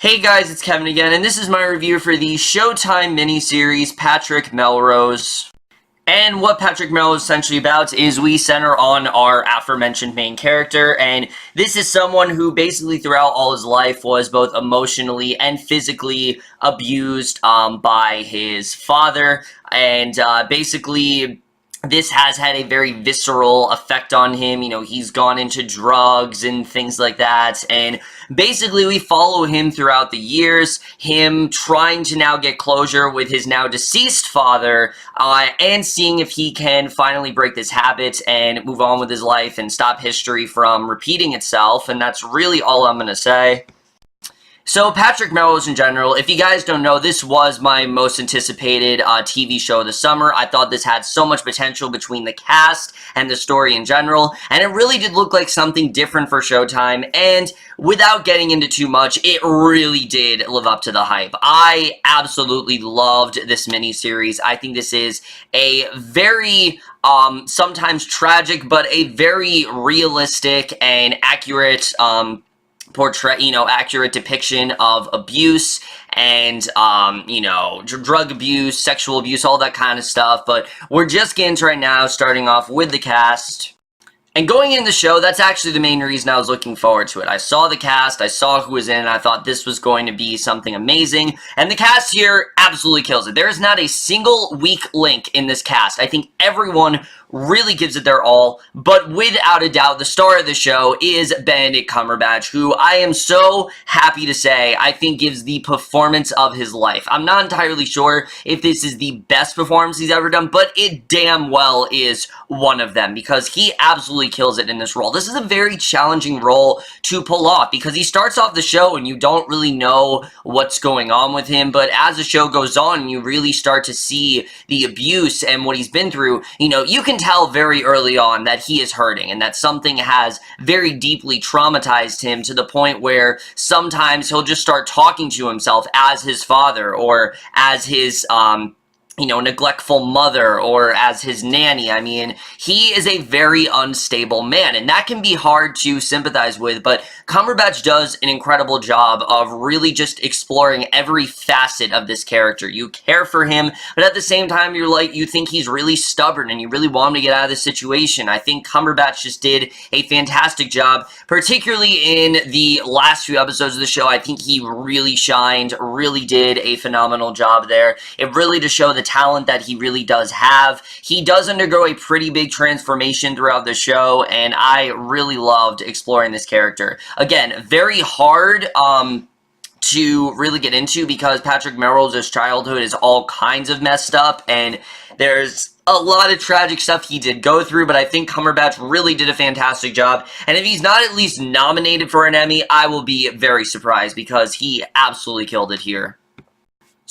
Hey guys, it's Kevin again, and this is my review for the Showtime miniseries, Patrick Melrose. And what Patrick Melrose is essentially about is we center on our aforementioned main character, and this is someone who basically throughout all his life was both emotionally and physically abused by his father, and basically this has had a very visceral effect on him. You know, he's gone into drugs and things like that, and basically we follow him throughout the years, him trying to now get closure with his now deceased father, and seeing if he can finally break this habit and move on with his life and stop history from repeating itself, and that's really all I'm gonna say. So, Patrick Melrose in general, if you guys don't know, this was my most anticipated TV show of the summer. I thought this had so much potential between the cast and the story in general, and it really did look like something different for Showtime, and without getting into too much, it really did live up to the hype. I absolutely loved this miniseries. I think this is a very sometimes tragic, but a very realistic and accurate accurate depiction of abuse and, drug abuse, sexual abuse, all that kind of stuff. But we're just getting to right now, starting off with the cast. And going in the show, that's actually the main reason I was looking forward to it. I saw the cast, I saw who was in, and I thought this was going to be something amazing. And the cast here absolutely kills it. There is not a single weak link in this cast. I think everyone really gives it their all, but without a doubt, the star of the show is Benedict Cumberbatch, who I am so happy to say I think gives the performance of his life. I'm not entirely sure if this is the best performance he's ever done, but it damn well is one of them, because he absolutely kills it in this role. This is a very challenging role to pull off, because he starts off the show and you don't really know what's going on with him, but as the show goes on, you really start to see the abuse and what he's been through. You know, you can tell very early on that he is hurting and that something has very deeply traumatized him to the point where sometimes he'll just start talking to himself as his father or as his neglectful mother or as his nanny. I mean, he is a very unstable man, and that can be hard to sympathize with, but Cumberbatch does an incredible job of really just exploring every facet of this character. You care for him, but at the same time, you think he's really stubborn and you really want him to get out of this situation. I think Cumberbatch just did a fantastic job, particularly in the last few episodes of the show. I think he really shined, really did a phenomenal job there. It really to show the talent that he really does have. He does undergo a pretty big transformation throughout the show, and I really loved exploring this character. Again, very hard to really get into because Patrick Melrose's childhood is all kinds of messed up, and there's a lot of tragic stuff he did go through, but I think Cumberbatch really did a fantastic job, and if he's not at least nominated for an Emmy, I will be very surprised because he absolutely killed it here.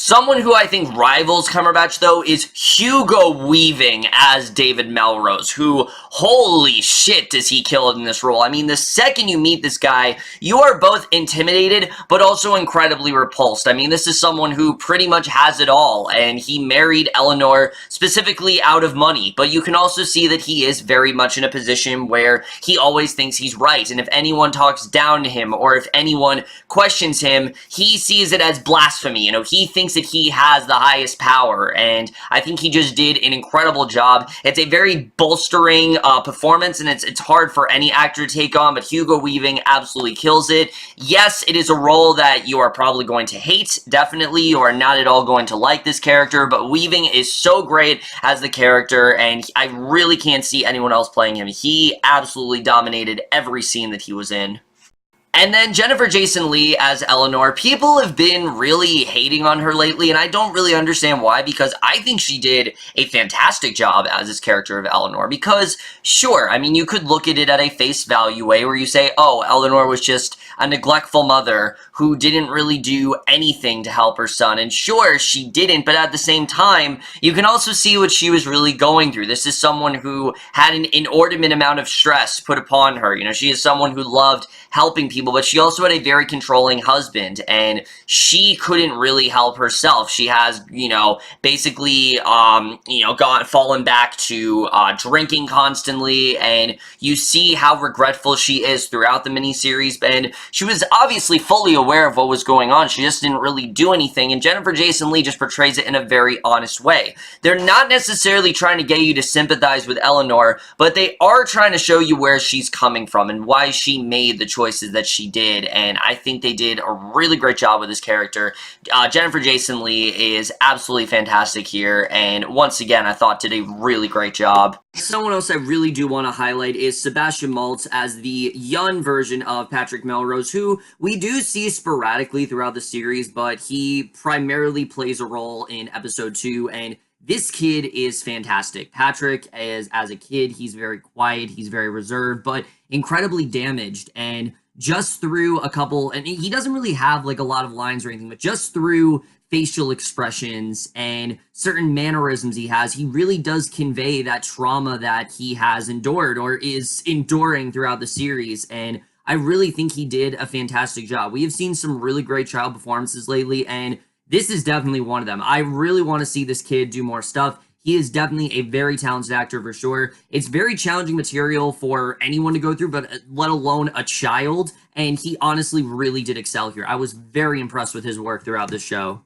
Someone who I think rivals Cumberbatch, though, is Hugo Weaving as David Melrose, who, holy shit, does he kill it in this role. I mean, the second you meet this guy, you are both intimidated, but also incredibly repulsed. I mean, this is someone who pretty much has it all, and he married Eleanor specifically out of money, but you can also see that he is very much in a position where he always thinks he's right, and if anyone talks down to him, or if anyone questions him, he sees it as blasphemy. You know, he thinks that he has the highest power, and I think he just did an incredible job. It's a very bolstering performance, and it's hard for any actor to take on, but Hugo Weaving absolutely kills it. Yes, it is a role that you are probably going to hate, definitely. You are not at all going to like this character, but Weaving is so great as the character, and I really can't see anyone else playing him. He absolutely dominated every scene that he was in. And then Jennifer Jason Leigh as Eleanor. People have been really hating on her lately, and I don't really understand why, because I think she did a fantastic job as this character of Eleanor. Because, sure, I mean, you could look at it at a face value way where you say, oh, Eleanor was just a neglectful mother who didn't really do anything to help her son. And sure, she didn't, but at the same time, you can also see what she was really going through. This is someone who had an inordinate amount of stress put upon her. You know, she is someone who loved helping people people, but she also had a very controlling husband, and she couldn't really help herself. She has, basically, fallen back to drinking constantly, and you see how regretful she is throughout the miniseries, and she was obviously fully aware of what was going on. She just didn't really do anything, and Jennifer Jason Leigh just portrays it in a very honest way. They're not necessarily trying to get you to sympathize with Eleanor, but they are trying to show you where she's coming from and why she made the choices that she did, and I think they did a really great job with this character. Jennifer Jason Leigh is absolutely fantastic here, and once again, I thought did a really great job. Someone else I really do want to highlight is Sebastian Maltz as the young version of Patrick Melrose, who we do see sporadically throughout the series, but he primarily plays a role in episode 2, and this kid is fantastic. Patrick, as a kid, he's very quiet, he's very reserved, but incredibly damaged, and just through a couple, and he doesn't really have like a lot of lines or anything, but just through facial expressions and certain mannerisms he has, he really does convey that trauma that he has endured or is enduring throughout the series, and I really think he did a fantastic job. We have seen some really great child performances lately, and this is definitely one of them. I really want to see this kid do more stuff. He is definitely a very talented actor for sure. It's very challenging material for anyone to go through, but let alone a child, and he honestly really did excel here. I was very impressed with his work throughout this show.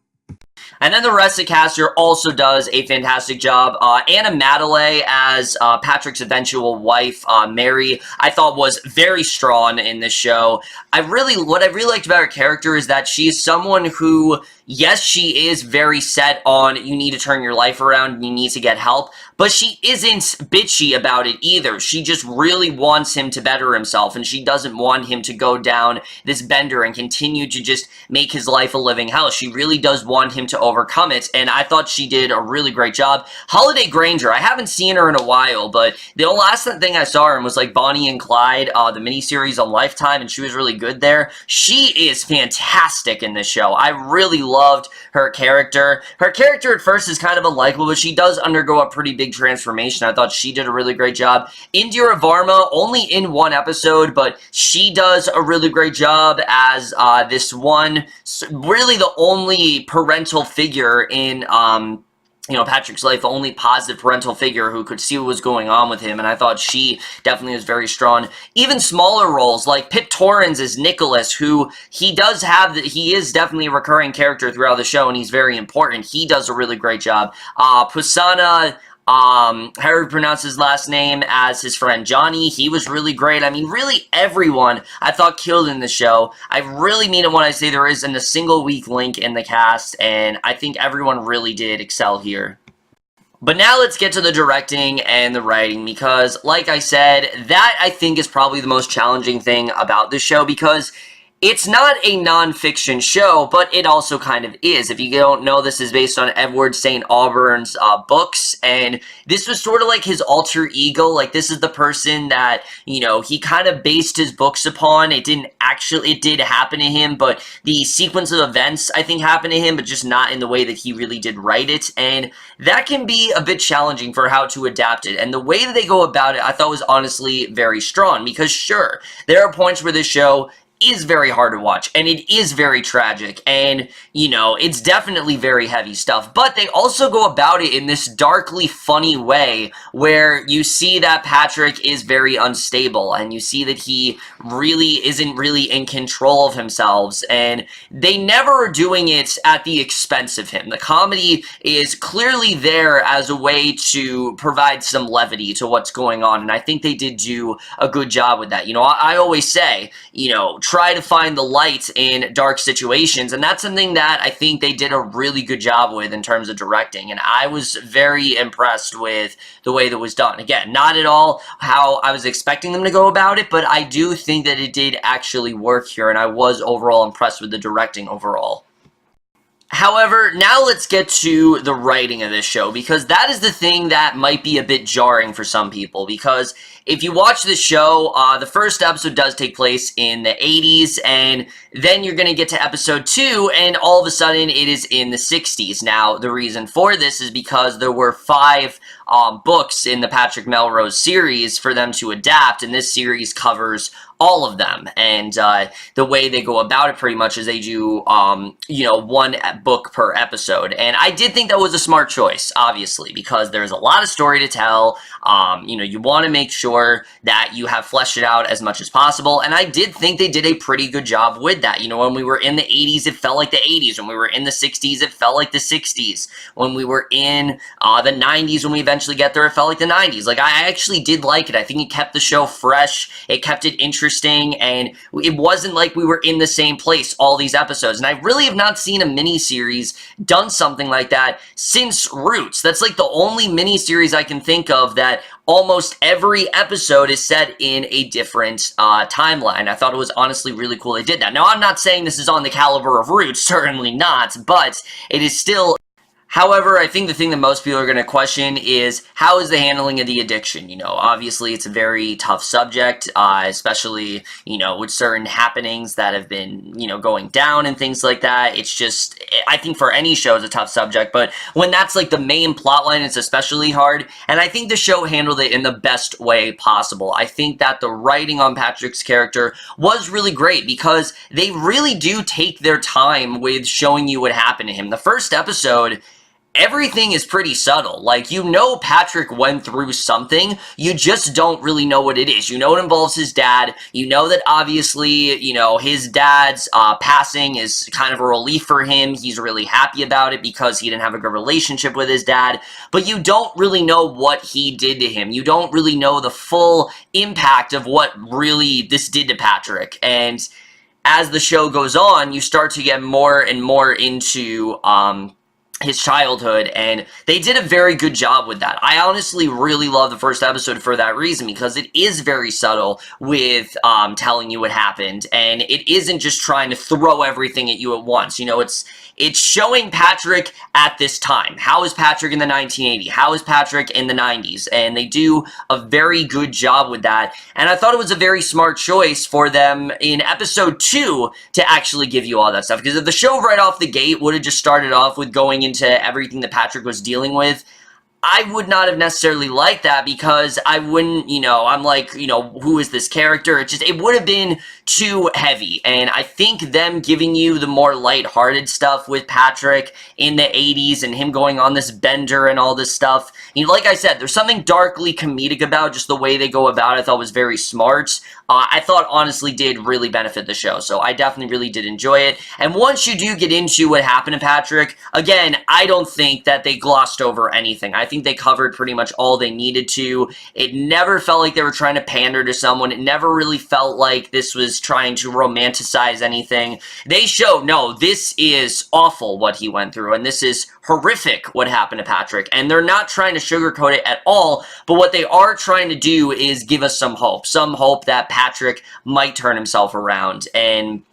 And then the rest of the cast here also does a fantastic job. Anna Madeley as Patrick's eventual wife, Mary, I thought was very strong in this show. What I really liked about her character is that she's someone who, yes, she is very set on you need to turn your life around and you need to get help, but she isn't bitchy about it either. She just really wants him to better himself, and she doesn't want him to go down this bender and continue to just make his life a living hell. She really does want him to overcome it, and I thought she did a really great job. Holliday Grainger, I haven't seen her in a while, but the last thing I saw her in was like Bonnie and Clyde, the miniseries on Lifetime, and she was really good there. She is fantastic in this show. I really loved her character. Her character at first is kind of unlikable, but she does undergo a pretty big transformation. I thought she did a really great job. Indira Varma, only in one episode, but she does a really great job as this one, really the only parental figure in Patrick's life, the only positive parental figure who could see what was going on with him, and I thought she definitely was very strong. Even smaller roles, like Pip Torrens as Nicholls, who he is definitely a recurring character throughout the show, and he's very important. He does a really great job. Prasanna, how do you pronounce his last name, as his friend Johnny, he was really great. I mean, really everyone I thought killed in the show. I really mean it when I say there isn't a single weak link in the cast, and I think everyone really did excel here. But now let's get to the directing and the writing, because like I said, that I think is probably the most challenging thing about this show, because it's not a non-fiction show, but it also kind of is. If you don't know, this is based on Edward St. Auburn's books, and this was sort of like his alter ego. Like, this is the person that, he kind of based his books upon. It did happen to him, but the sequence of events, I think, happened to him, but just not in the way that he really did write it, and that can be a bit challenging for how to adapt it. And the way that they go about it, I thought was honestly very strong, because sure, there are points where this show is very hard to watch, and it is very tragic, and, it's definitely very heavy stuff, but they also go about it in this darkly funny way, where you see that Patrick is very unstable, and you see that he really isn't really in control of himself, and they never are doing it at the expense of him. The comedy is clearly there as a way to provide some levity to what's going on, and I think they did do a good job with that. I always say, try to find the light in dark situations, and that's something that I think they did a really good job with in terms of directing, and I was very impressed with the way that was done. Again, not at all how I was expecting them to go about it, but I do think that it did actually work here, and I was overall impressed with the directing overall. However, now let's get to the writing of this show, because that is the thing that might be a bit jarring for some people, because if you watch this show, the first episode does take place in the 80s, and then you're going to get to episode 2, and all of a sudden it is in the 60s. Now, the reason for this is because there were 5 books in the Patrick Melrose series for them to adapt, and this series covers all of them. And the way they go about it pretty much is they do, you know, one book per episode. And I did think that was a smart choice, obviously, because there's a lot of story to tell. You know, you want to make sure that you have fleshed it out as much as possible. And I did think they did a pretty good job with that. You know, when we were in the 80s, it felt like the 80s. When we were in the 60s, it felt like the 60s. When we were in the 90s, when we eventually get there, it felt like the 90s. Like, I actually did like it. I think it kept the show fresh. It kept it interesting, and it wasn't like we were in the same place all these episodes. And I really have not seen a miniseries done something like that since Roots. That's like the only miniseries I can think of that almost every episode is set in a different timeline. I thought it was honestly really cool they did that. Now, I'm not saying this is on the caliber of Roots, certainly not, but it is still... However, I think the thing that most people are going to question is, how is the handling of the addiction? You know, obviously it's a very tough subject, especially, you know, with certain happenings that have been, you know, going down and things like that. It's just, I think for any show it's a tough subject, but when that's like the main plot line, it's especially hard, and I think the show handled it in the best way possible. I think that the writing on Patrick's character was really great because they really do take their time with showing you what happened to him. The first episode, everything is pretty subtle. Like, you know Patrick went through something, you just don't really know what it is. You know it involves his dad, you know that obviously, you know, his dad's passing is kind of a relief for him. He's really happy about it because he didn't have a good relationship with his dad, but you don't really know what he did to him. You don't really know the full impact of what really this did to Patrick. And as the show goes on, you start to get more and more into, his childhood, and they did a very good job with that. I honestly really love the first episode for that reason, because it is very subtle with telling you what happened, and it isn't just trying to throw everything at you at once. You know, it's showing Patrick at this time. How is Patrick in the 1980s? How is Patrick in the 90s? And they do a very good job with that, and I thought it was a very smart choice for them in episode 2 to actually give you all that stuff, because if the show right off the gate would have just started off with going into everything that Patrick was dealing with, I would not have necessarily liked that, because I wouldn't, you know, I'm like, you know, who is this character? It would have been too heavy, and I think them giving you the more lighthearted stuff with Patrick in the 80s and him going on this bender and all this stuff, you know, like I said, there's something darkly comedic about just the way they go about it. I thought was very smart. I thought honestly did really benefit the show, so I definitely really did enjoy it. And once you do get into what happened to Patrick, again, I don't think that they glossed over anything. I think they covered pretty much all they needed to. It never felt like they were trying to pander to someone. It never really felt like this was trying to romanticize anything. They showed, no, this is awful what he went through, and this is horrific what happened to Patrick, and they're not trying to sugarcoat it at all, but what they are trying to do is give us some hope that Patrick might turn himself around, and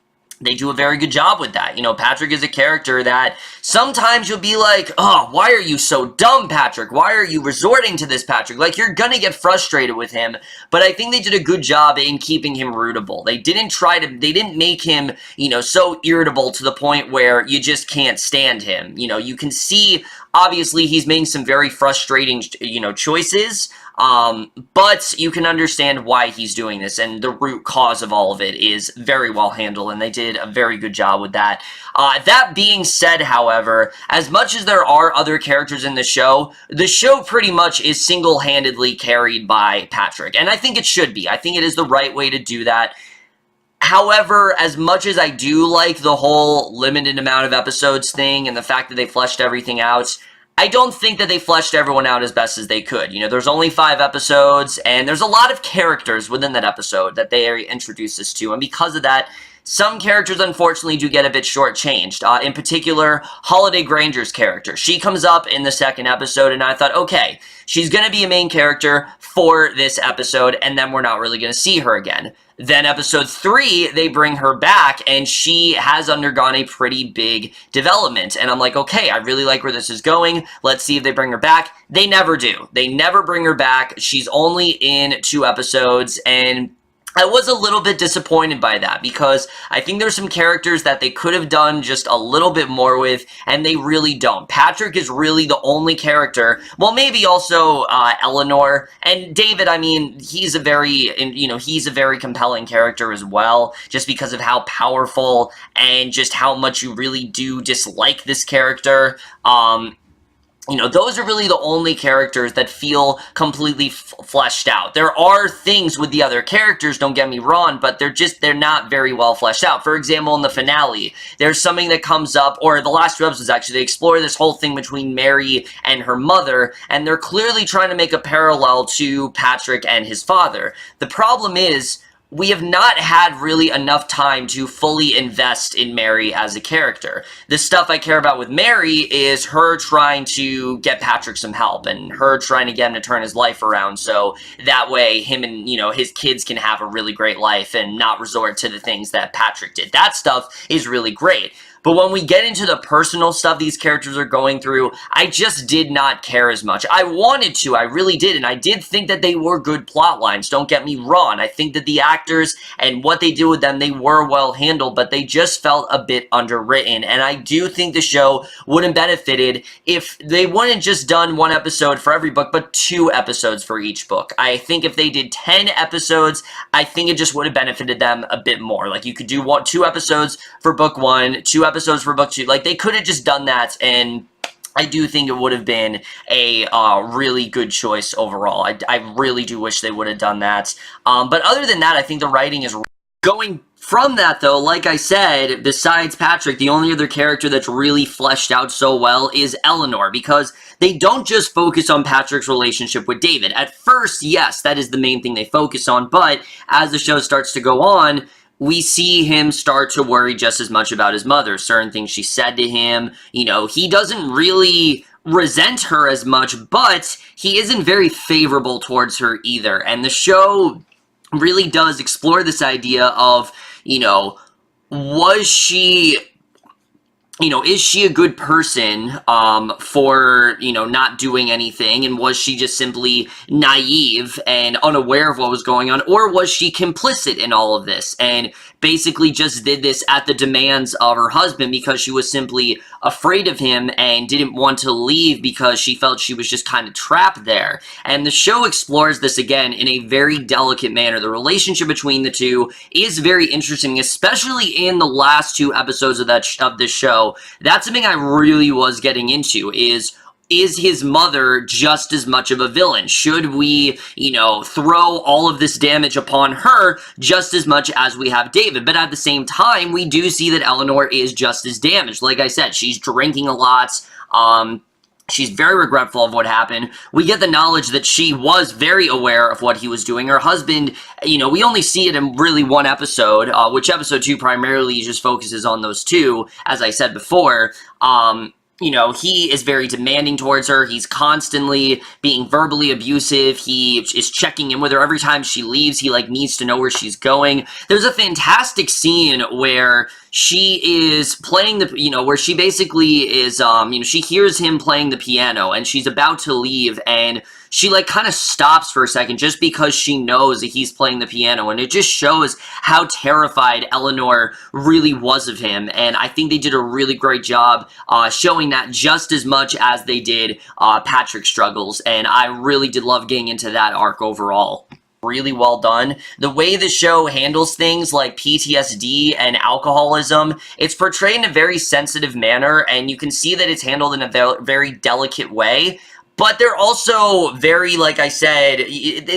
they do a very good job with that. You know, Patrick is a character that sometimes you'll be like, oh, why are you so dumb, Patrick? Why are you resorting to this, Patrick? Like, you're gonna get frustrated with him, but I think they did a good job in keeping him rootable. They didn't make him, you know, so irritable to the point where you just can't stand him. You know, you can see, obviously, he's making some very frustrating, you know, choices, but you can understand why he's doing this, and the root cause of all of it is very well handled, and they did a very good job with that. That being said, however, as much as there are other characters in the show pretty much is single-handedly carried by Patrick, and I think it should be. I think it is the right way to do that. However, as much as I do like the whole limited amount of episodes thing and the fact that they fleshed everything out, I don't think that they fleshed everyone out as best as they could. You know, there's only 5 episodes, and there's a lot of characters within that episode that they introduced us to, and because of that, some characters, unfortunately, do get a bit shortchanged. In particular, Holliday Grainger's character. She comes up in the second episode, and I thought, okay, she's going to be a main character for this episode, and then we're not really going to see her again. Then episode 3, they bring her back, and she has undergone a pretty big development. And I'm like, okay, I really like where this is going. Let's see if they bring her back. They never do. They never bring her back. She's only in 2 episodes, and I was a little bit disappointed by that because I think there's some characters that they could have done just a little bit more with, and they really don't. Patrick is really the only character, well, maybe also Eleanor, and David, I mean, he's a very, he's a very compelling character as well, just because of how powerful and just how much you really do dislike this character. Those are really the only characters that feel completely fleshed out. There are things with the other characters, don't get me wrong, but they're not very well fleshed out. For example, in the finale, there's something that comes up, or the last 2 episodes actually, they explore this whole thing between Mary and her mother, and they're clearly trying to make a parallel to Patrick and his father. The problem is, we have not had really enough time to fully invest in Mary as a character. The stuff I care about with Mary is her trying to get Patrick some help and her trying to get him to turn his life around so that way him and, his kids can have a really great life and not resort to the things that Patrick did. That stuff is really great. But when we get into the personal stuff these characters are going through, I just did not care as much. I wanted to, I really did, and I did think that they were good plot lines, don't get me wrong. I think that the actors and what they do with them, they were well handled, but they just felt a bit underwritten, and I do think the show would have benefited if they wouldn't just done 1 episode for every book, but 2 episodes for each book. I think if they did 10 episodes, I think it just would have benefited them a bit more. Like, you could do 2 episodes for book 1, 2 episodes for book 2. Like, they could have just done that, and I do think it would have been a really good choice overall. I really do wish they would have done that. But other than that, I think the writing is going. From that, though, like I said, besides Patrick, the only other character that's really fleshed out so well is Eleanor, because they don't just focus on Patrick's relationship with David. At first, yes, that is the main thing they focus on, but as the show starts to go on, we see him start to worry just as much about his mother. Certain things she said to him, he doesn't really resent her as much, but he isn't very favorable towards her either. And the show really does explore this idea of, was she, is she a good person for, not doing anything? And was she just simply naive and unaware of what was going on? Or was she complicit in all of this and basically just did this at the demands of her husband because she was simply afraid of him and didn't want to leave because she felt she was just kind of trapped there? And the show explores this again in a very delicate manner. The relationship between the two is very interesting, especially in the last 2 episodes of this show. That's something I really was getting into, is his mother just as much of a villain? Should we, throw all of this damage upon her just as much as we have David? But at the same time, we do see that Eleanor is just as damaged. Like I said, she's drinking a lot. She's very regretful of what happened. We get the knowledge that she was very aware of what he was doing. Her husband, we only see it in really 1 episode, which episode 2 primarily just focuses on those 2, as I said before. He is very demanding towards her. He's constantly being verbally abusive. He is checking in with her every time she leaves. He, needs to know where she's going. There's a fantastic scene where she is playing where she basically is, she hears him playing the piano, and she's about to leave, and she, kind of stops for a second just because she knows that he's playing the piano, and it just shows how terrified Eleanor really was of him, and I think they did a really great job showing that just as much as they did Patrick's struggles, and I really did love getting into that arc overall. Really well done. The way the show handles things like PTSD and alcoholism, it's portrayed in a very sensitive manner, and you can see that it's handled in a very delicate way. But they're also very, like I said,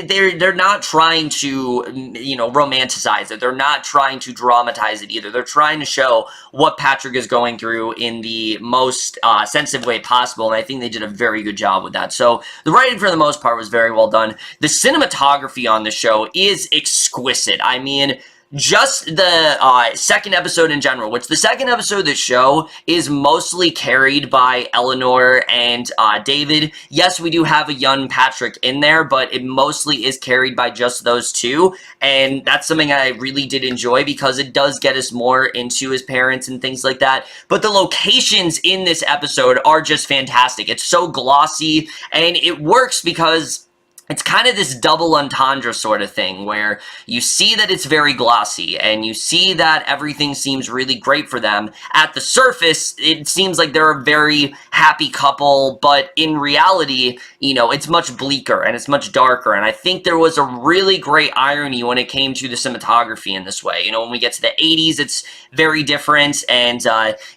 they're not trying to, romanticize it. They're not trying to dramatize it either. They're trying to show what Patrick is going through in the most sensitive way possible, and I think they did a very good job with that. So the writing, for the most part, was very well done. The cinematography on the show is exquisite. I mean, just the second episode in general, which the second episode of the show is mostly carried by Eleanor and David. Yes, we do have a young Patrick in there, but it mostly is carried by just those 2, and that's something I really did enjoy because it does get us more into his parents and things like that. But the locations in this episode are just fantastic. It's so glossy, and it works because it's kind of this double entendre sort of thing where you see that it's very glossy and you see that everything seems really great for them. At the surface, it seems like they're a very happy couple, but in reality, you know, it's much bleaker and it's much darker. And I think there was a really great irony when it came to the cinematography in this way. You know, when we get to the 80s, it's very different. And,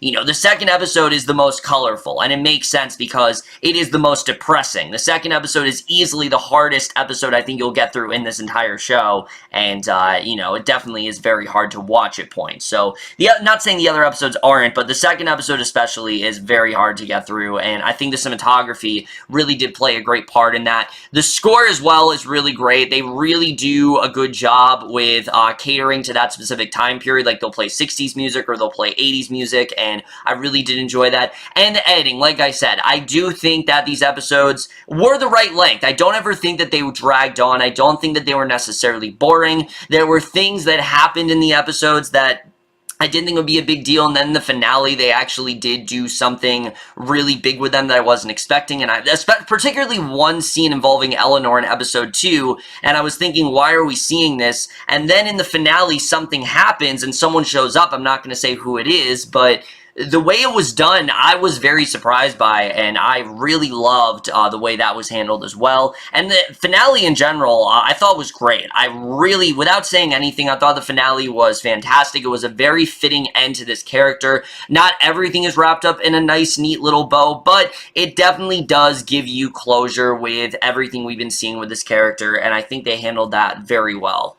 you know, the second episode is the most colorful, and it makes sense because it is the most depressing. The second episode is easily the hardest episode I think you'll get through in this entire show, and you know, it definitely is very hard to watch at points. So, not saying the other episodes aren't, but the second episode especially is very hard to get through, and I think the cinematography really did play a great part in that. The score as well is really great. They really do a good job with catering to that specific time period. Like, they'll play 60s music or they'll play 80s music, and I really did enjoy that. And the editing, like I said, I do think that these episodes were the right length. I don't ever think that they were dragged on. I don't think that they were necessarily boring. There were things that happened in the episodes that I didn't think it would be a big deal, and then the finale, they actually did do something really big with them that I wasn't expecting, and particularly one scene involving Eleanor in episode 2, and I was thinking, why are we seeing this? And then in the finale, something happens, and someone shows up. I'm not going to say who it is, but the way it was done, I was very surprised by, and I really loved the way that was handled as well. And the finale in general, I thought was great. I really, without saying anything, I thought the finale was fantastic. It was a very fitting end to this character. Not everything is wrapped up in a nice, neat little bow, but it definitely does give you closure with everything we've been seeing with this character, and I think they handled that very well.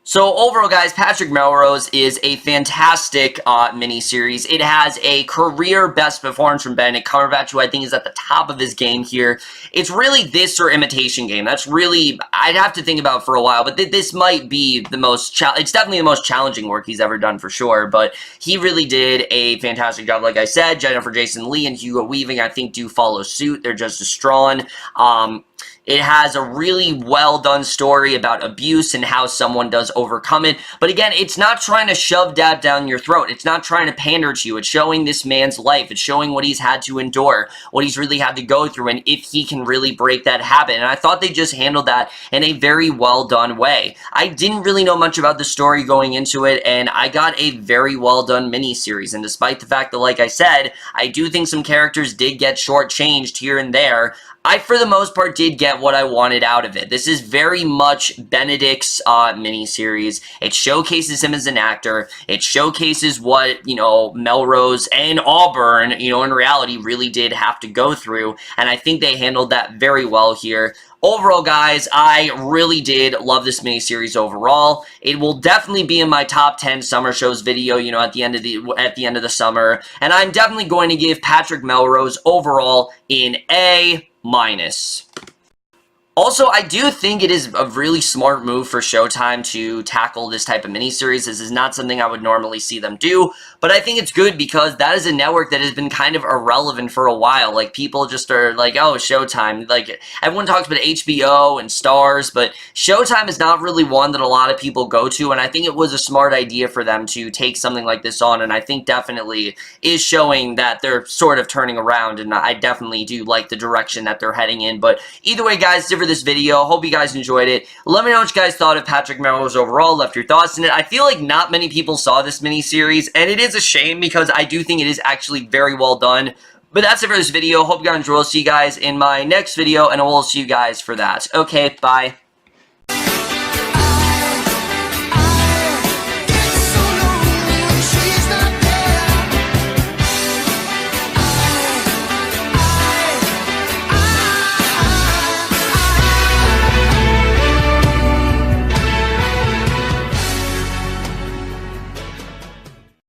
So overall, guys, Patrick Melrose is a fantastic miniseries. It has a career best performance from Benedict Cumberbatch, who I think is at the top of his game here. It's really this or Imitation Game. That's really, I'd have to think about for a while, but this might be the most, it's definitely the most challenging work he's ever done for sure, but he really did a fantastic job. Like I said, Jennifer Jason Leigh and Hugo Weaving, I think, do follow suit. They're just as strong. It has a really well-done story about abuse and how someone does overcome it. But again, it's not trying to shove that down your throat. It's not trying to pander to you. It's showing this man's life. It's showing what he's had to endure, what he's really had to go through, and if he can really break that habit. And I thought they just handled that in a very well-done way. I didn't really know much about the story going into it, and I got a very well-done miniseries. And despite the fact that, like I said, I do think some characters did get shortchanged here and there, I, for the most part, did get what I wanted out of it. This is very much Benedict's miniseries. It showcases him as an actor. It showcases what, you know, Melrose and Auburn, you know, in reality really did have to go through, and I think they handled that very well here. Overall, guys, I really did love this miniseries overall. It will definitely be in my top 10 summer shows video, you know, at the end of the summer, and I'm definitely going to give Patrick Melrose overall an A-. Also, I do think it is a really smart move for Showtime to tackle this type of miniseries. This is not something I would normally see them do, but I think it's good because that is a network that has been kind of irrelevant for a while. Like, people just are like, oh, Showtime. Like, everyone talks about HBO and Stars, but Showtime is not really one that a lot of people go to, and I think it was a smart idea for them to take something like this on, and I think definitely is showing that they're sort of turning around, and I definitely do like the direction that they're heading in. But either way, guys, for this video. Hope you guys enjoyed it. Let me know what you guys thought of Patrick Melrose overall, left your thoughts in it. I feel like not many people saw this miniseries, and it is a shame because I do think it is actually very well done. But that's it for this video. Hope you guys enjoyed. I'll see you guys in my next video, and I will see you guys for that. Okay, bye.